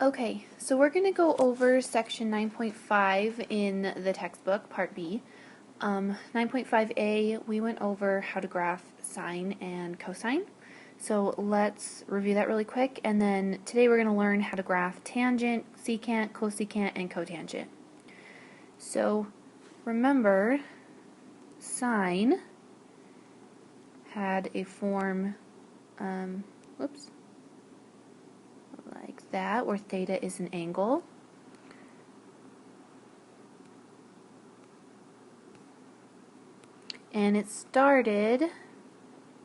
Okay, so we're going to go over section 9.5 in the textbook, part B. 9.5a, we went over how to graph sine and cosine. So let's review that really quick, and then today we're going to learn how to graph tangent, secant, cosecant, and cotangent. So remember, sine had a form, like that, where theta is an angle. And it started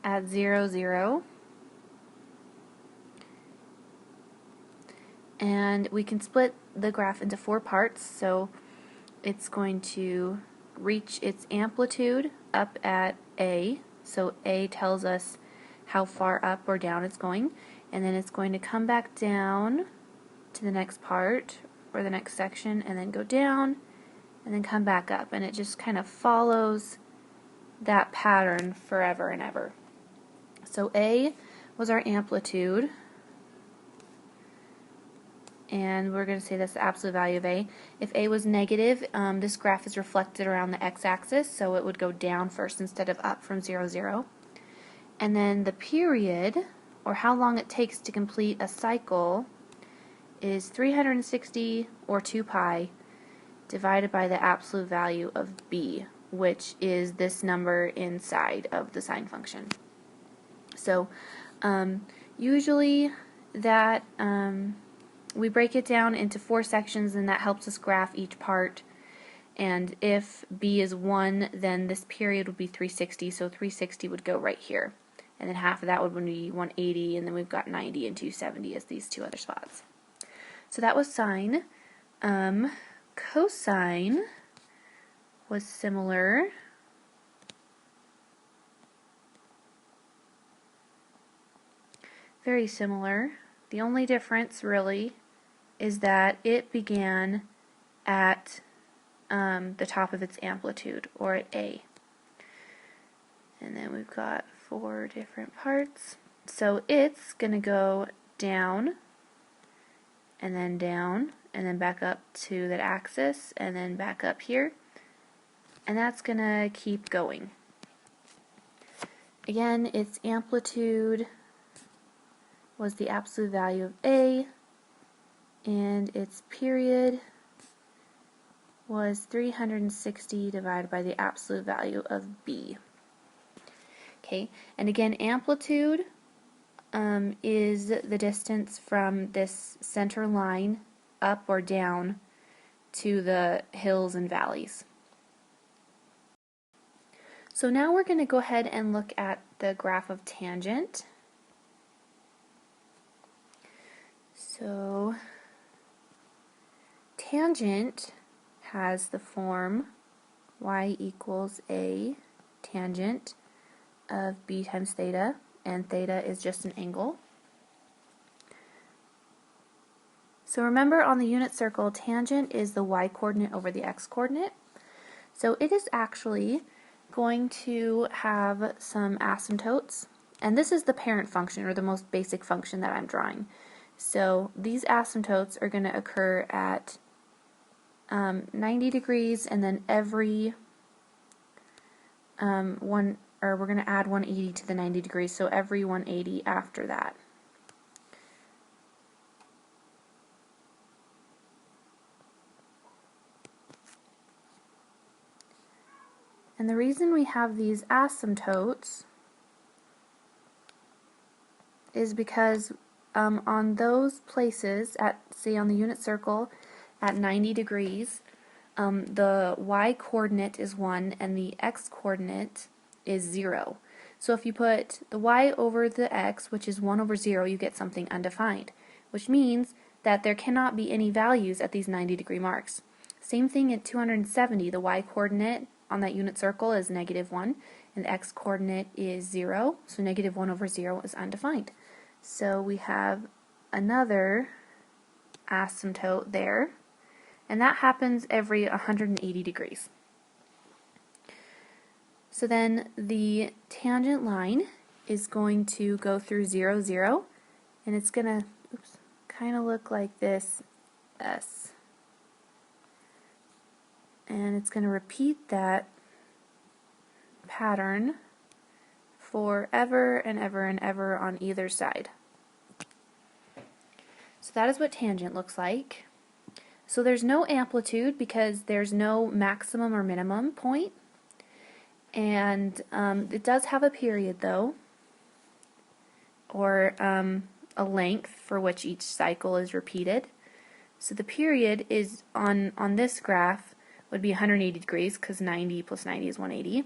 at 0, 0. And we can split the graph into 4 parts. So it's going to reach its amplitude up at A. So A tells us how far up or down it's going. And then it's going to come back down to the next part or the next section and then go down and then come back up. And it just kind of follows that pattern forever and ever. So A was our amplitude, and we're going to say that's the absolute value of A. If A was negative, this graph is reflected around the x-axis, so it would go down first instead of up from 0, 0. And then the period, or how long it takes to complete a cycle, is 360, or 2 pi, divided by the absolute value of B, which is this number inside of the sine function. So usually that we break it down into 4 sections, and that helps us graph each part. And if B is 1, then this period would be 360, so 360 would go right here. And then half of that would be 180, and then we've got 90 and 270 as these 2 other spots. So that was sine. Cosine was similar. Very similar. The only difference really is that it began at the top of its amplitude, or at A. And then we've got 4 different parts. So it's going to go down, and then back up to that axis, and then back up here. And that's going to keep going. Again, its amplitude was the absolute value of A, and its period was 360 divided by the absolute value of B. Okay, and again, amplitude is the distance from this center line up or down to the hills and valleys. So now we're going to go ahead and look at the graph of tangent. So tangent has the form y equals a tangent of b times theta, and theta is just an angle. So remember, on the unit circle, tangent is the y-coordinate over the x-coordinate. So it is actually going to have some asymptotes, and this is the parent function, or the most basic function that I'm drawing. So these asymptotes are going to occur at 90 degrees, and then every we're going to add 180 to the 90 degrees, so every 180 after that. And the reason we have these asymptotes is because on those places, say on the unit circle at 90 degrees, the y-coordinate is 1 and the x-coordinate is 0. So if you put the y over the x, which is 1 over 0, you get something undefined, which means that there cannot be any values at these 90 degree marks. Same thing at 270, the y-coordinate on that unit circle is -1, and the x-coordinate is 0, so -1 over 0 is undefined. So we have another asymptote there, and that happens every 180 degrees. So then the tangent line is going to go through 0, 0, and it's going to kind of look like this S. And it's going to repeat that pattern forever and ever and ever on either side. So that is what tangent looks like. So there's no amplitude because there's no maximum or minimum point. And it does have a period though, or a length for which each cycle is repeated. So the period is on this graph would be 180 degrees because 90 plus 90 is 180.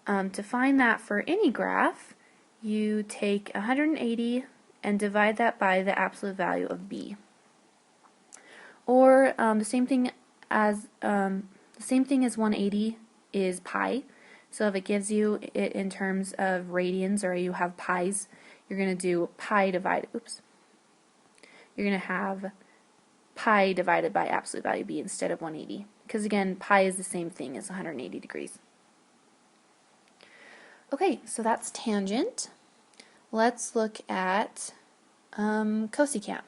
To find that for any graph, you take 180 and divide that by the absolute value of b. Or the same thing as 180 is pi. So if it gives you it in terms of radians, or you have pi's, you're going to do pi divided. You're going to have pi divided by absolute value b instead of 180, because again, pi is the same thing as 180 degrees. Okay, so that's tangent. Let's look at cosecant.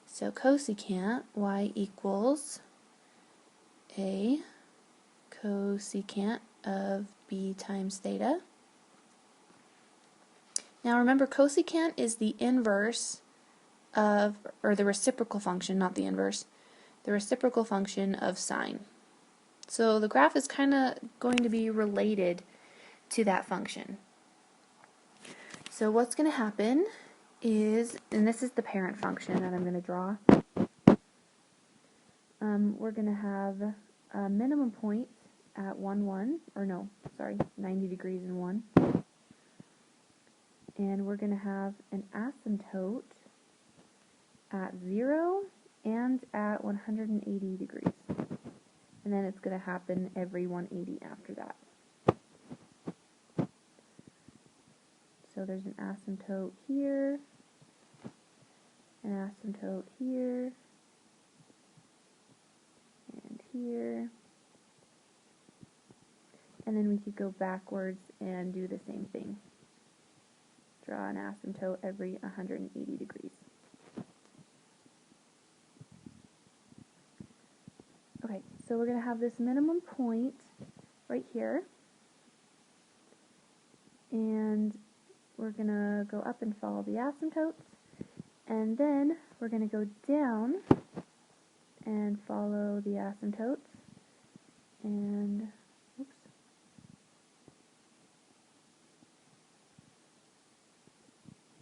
So cosecant, y equals a cosecant of b times theta. Now remember, cosecant is the inverse of, or the reciprocal function, not the inverse, the reciprocal function of sine. So the graph is kind of going to be related to that function. So what's going to happen is, and this is the parent function that I'm going to draw, we're going to have a minimum point at 90 degrees and 1. And we're going to have an asymptote at 0 and at 180 degrees. And then it's going to happen every 180 after that. So there's an asymptote here, an asymptote here, and here. And then we could go backwards and do the same thing. Draw an asymptote every 180 degrees. Okay, so we're going to have this minimum point right here, and we're going to go up and follow the asymptotes, and then we're going to go down and follow the asymptotes, and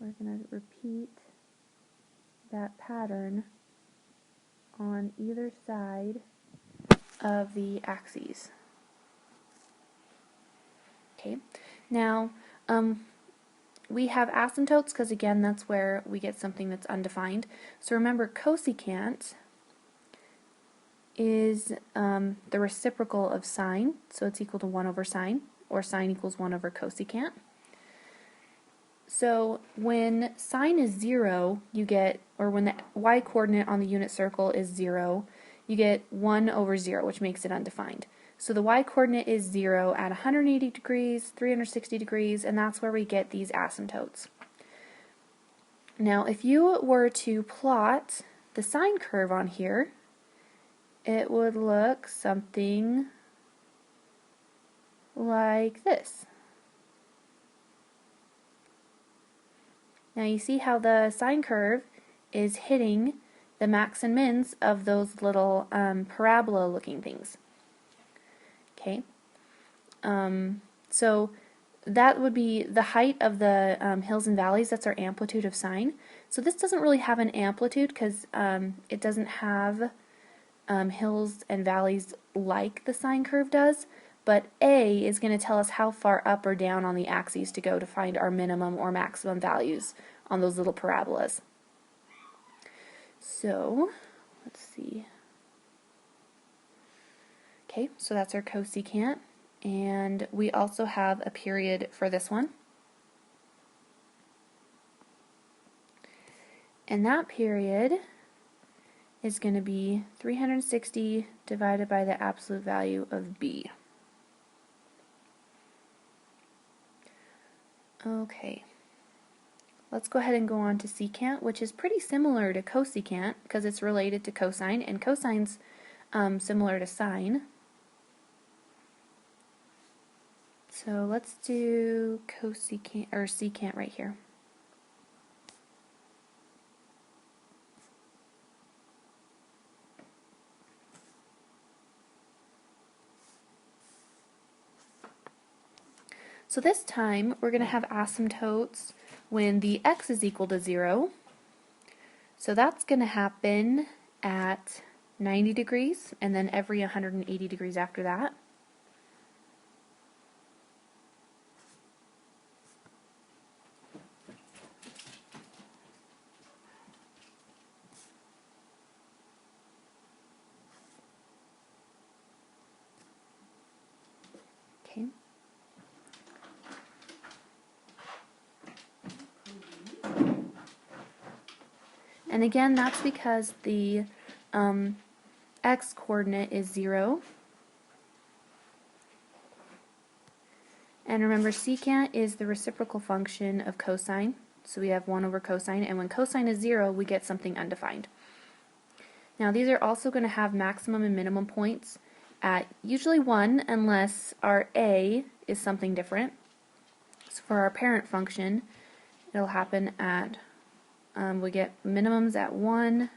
we're going to repeat that pattern on either side of the axes. Okay, now we have asymptotes because again that's where we get something that's undefined. So remember, cosecant is the reciprocal of sine, so it's equal to 1 over sine, or sine equals 1 over cosecant. So when sine is 0, you get, or when the y-coordinate on the unit circle is 0, you get 1 over 0, which makes it undefined. So the y-coordinate is 0 at 180 degrees, 360 degrees, and that's where we get these asymptotes. Now, if you were to plot the sine curve on here, it would look something like this. Now you see how the sine curve is hitting the max and mins of those little parabola looking things. Okay, so that would be the height of the hills and valleys. That's our amplitude of sine. So this doesn't really have an amplitude because it doesn't have hills and valleys like the sine curve does, but A is going to tell us how far up or down on the axes to go to find our minimum or maximum values on those little parabolas. So, let's see. Okay, so that's our cosecant, and we also have a period for this one. And that period is going to be 360 divided by the absolute value of b. Okay, let's go ahead and go on to secant, which is pretty similar to cosecant because it's related to cosine, and cosine's similar to sine. So let's do cosecant or secant right here. So this time we're going to have asymptotes when the x is equal to 0. So that's going to happen at 90 degrees and then every 180 degrees after that. Okay. And again, that's because the x coordinate is 0. And remember, secant is the reciprocal function of cosine. So we have 1 over cosine, and when cosine is 0, we get something undefined. Now these are also going to have maximum and minimum points at usually 1 unless our a is something different. So for our parent function, it'll happen at, we get minimums at 1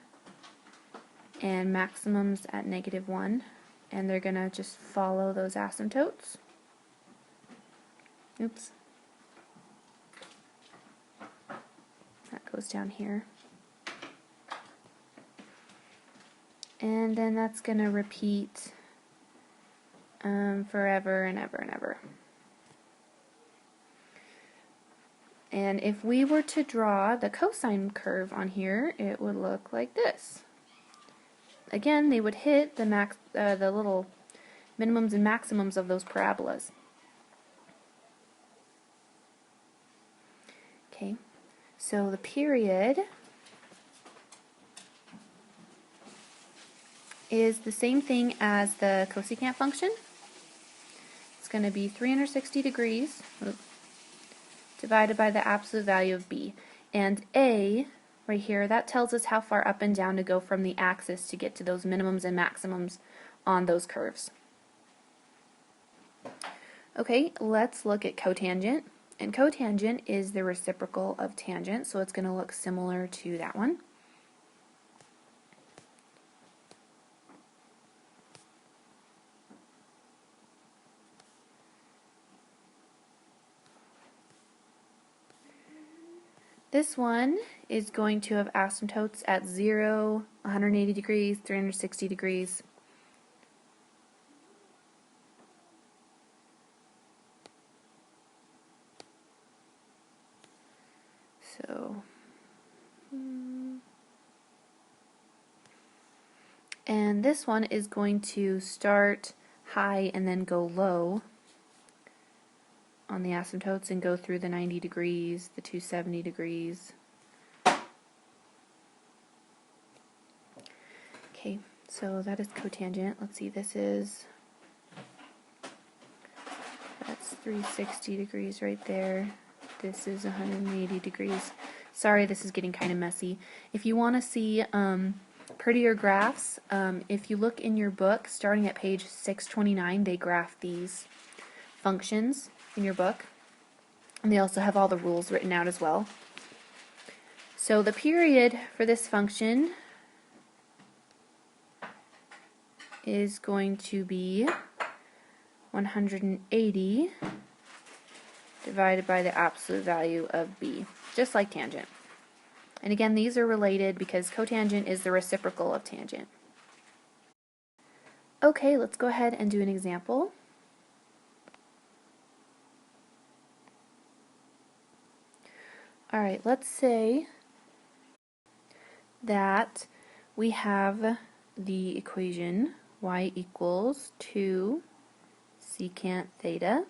and maximums at -1, and they're going to just follow those asymptotes. Oops. That goes down here. And then that's going to repeat forever and ever and ever. And if we were to draw the cosine curve on here, it would look like this. Again, they would hit the little minimums and maximums of those parabolas. Okay, so the period is the same thing as the cosecant function. It's going to be 360 degrees divided by the absolute value of b. And a, right here, that tells us how far up and down to go from the axis to get to those minimums and maximums on those curves. Okay, let's look at cotangent. And cotangent is the reciprocal of tangent, so it's going to look similar to that one. This one is going to have asymptotes at 0, 180 degrees, 360 degrees. So, and this one is going to start high and then go low on the asymptotes and go through the 90 degrees, the 270 degrees. Okay, so that is cotangent. Let's see, that's 360 degrees right there. This is 180 degrees. Sorry, this is getting kind of messy. If you want to see prettier graphs, if you look in your book, starting at page 629, they graph these functions in your book. And they also have all the rules written out as well. So the period for this function is going to be 180 divided by the absolute value of b, just like tangent. And again, these are related because cotangent is the reciprocal of tangent. Okay, let's go ahead and do an example. Alright, let's say that we have the equation y equals 2 secant theta.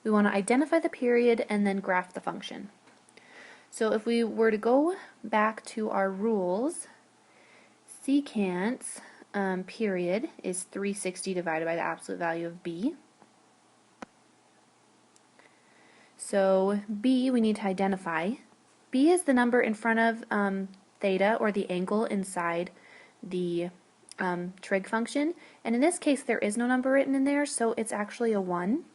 We want to identify the period and then graph the function. So if we were to go back to our rules, secant's period is 360 divided by the absolute value of b. So b we need to identify. B is the number in front of theta, or the angle inside the trig function, and in this case there is no number written in there, so it's actually a 1.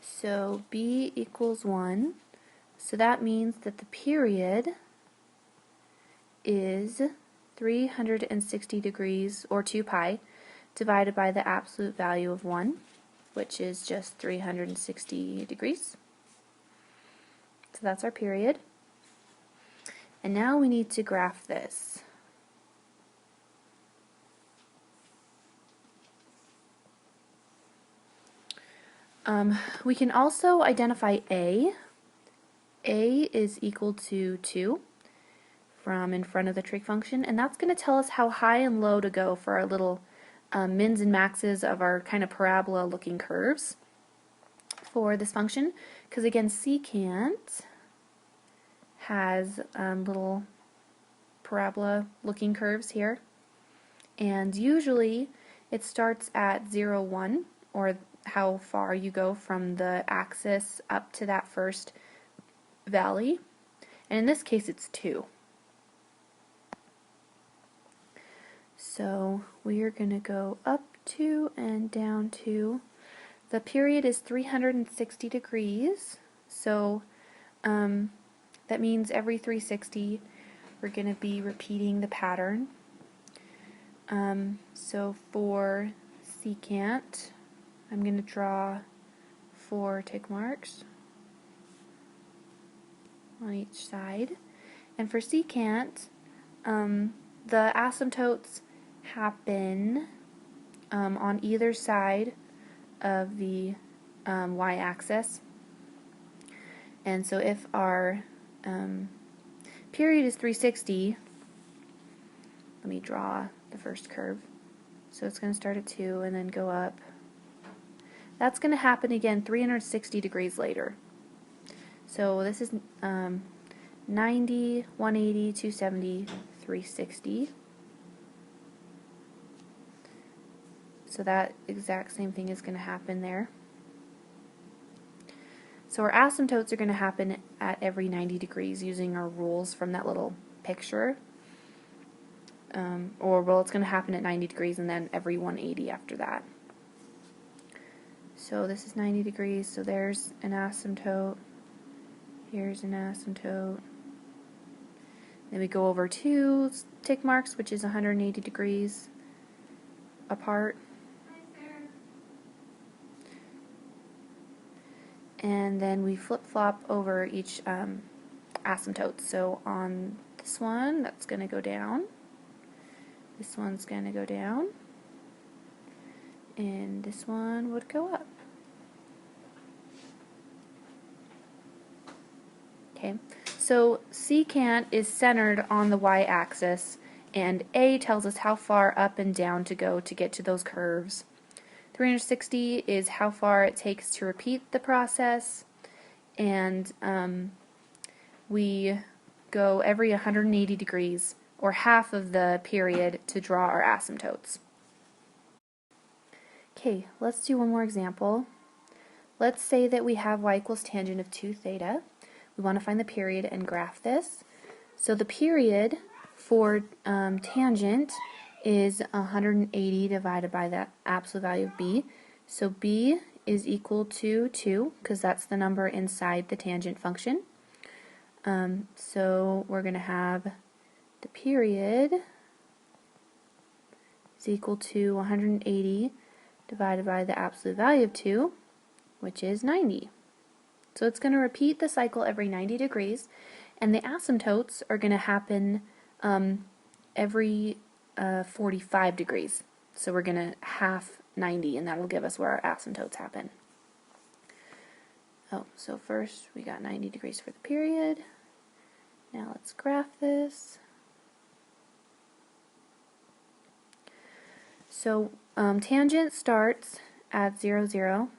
So b equals 1, so that means that the period is 360 degrees, or 2 pi, divided by the absolute value of 1, which is just 360 degrees. So that's our period. And now we need to graph this. We can also identify A. A is equal to 2 from in front of the trig function, and that's going to tell us how high and low to go for our little mins and maxes of our kind of parabola looking curves for this function, because again secant has little parabola looking curves here, and usually it starts at 0, 1, or how far you go from the axis up to that first valley, and in this case it's 2. So we are going to go up 2 and down 2. The period is 360 degrees, so that means every 360 we're going to be repeating the pattern. So for secant, I'm going to draw 4 tick marks on each side. And for secant, the asymptotes happen on either side of the y-axis. And so if our period is 360, let me draw the first curve. So it's going to start at 2 and then go up. That's going to happen again 360 degrees later. So this is 90, 180, 270, 360. So that exact same thing is going to happen there. So our asymptotes are going to happen at every 90 degrees using our rules from that little picture. Well, it's going to happen at 90 degrees and then every 180 after that. So this is 90 degrees, so there's an asymptote, here's an asymptote. Then we go over 2 tick marks, which is 180 degrees apart. And then we flip-flop over each asymptote. So on this one, that's going to go down. This one's going to go down. And this one would go up. Okay, so secant is centered on the y-axis, and A tells us how far up and down to go to get to those curves. 360 is how far it takes to repeat the process, and we go every 180 degrees, or half of the period, to draw our asymptotes. Okay, let's do one more example. Let's say that we have y equals tangent of 2 theta. We want to find the period and graph this. So the period for tangent is 180 divided by the absolute value of b. So b is equal to 2, because that's the number inside the tangent function. So we're going to have the period is equal to 180 divided by the absolute value of 2, which is 90. So it's going to repeat the cycle every 90 degrees, and the asymptotes are going to happen every 45 degrees. So we're going to half 90, and that'll give us where our asymptotes happen. So first we got 90 degrees for the period. Now let's graph this. So tangent starts at 0, 0.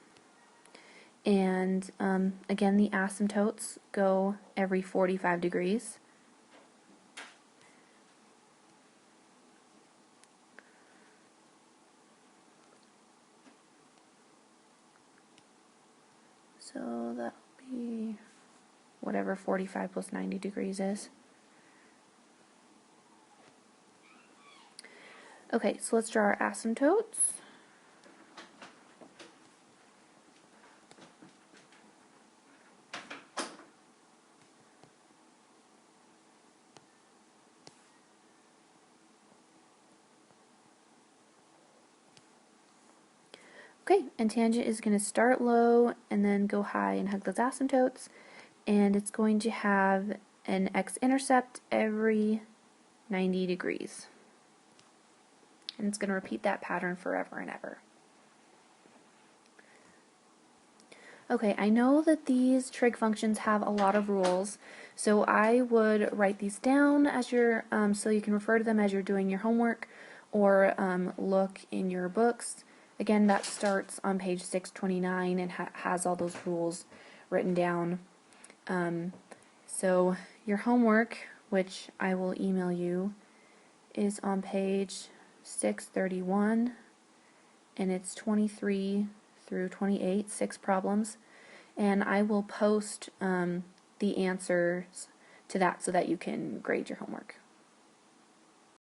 And again, the asymptotes go every 45 degrees. whatever 45 plus 90 degrees is. Okay, so let's draw our asymptotes. Okay, and tangent is going to start low and then go high and hug those asymptotes, and it's going to have an x-intercept every 90 degrees. And it's going to repeat that pattern forever and ever. Okay, I know that these trig functions have a lot of rules, so I would write these down as your so you can refer to them as you're doing your homework, or look in your books. Again, that starts on page 629 and has all those rules written down. So your homework, which I will email you, is on page 631, and it's 23 through 28, 6 problems, and I will post the answers to that so that you can grade your homework.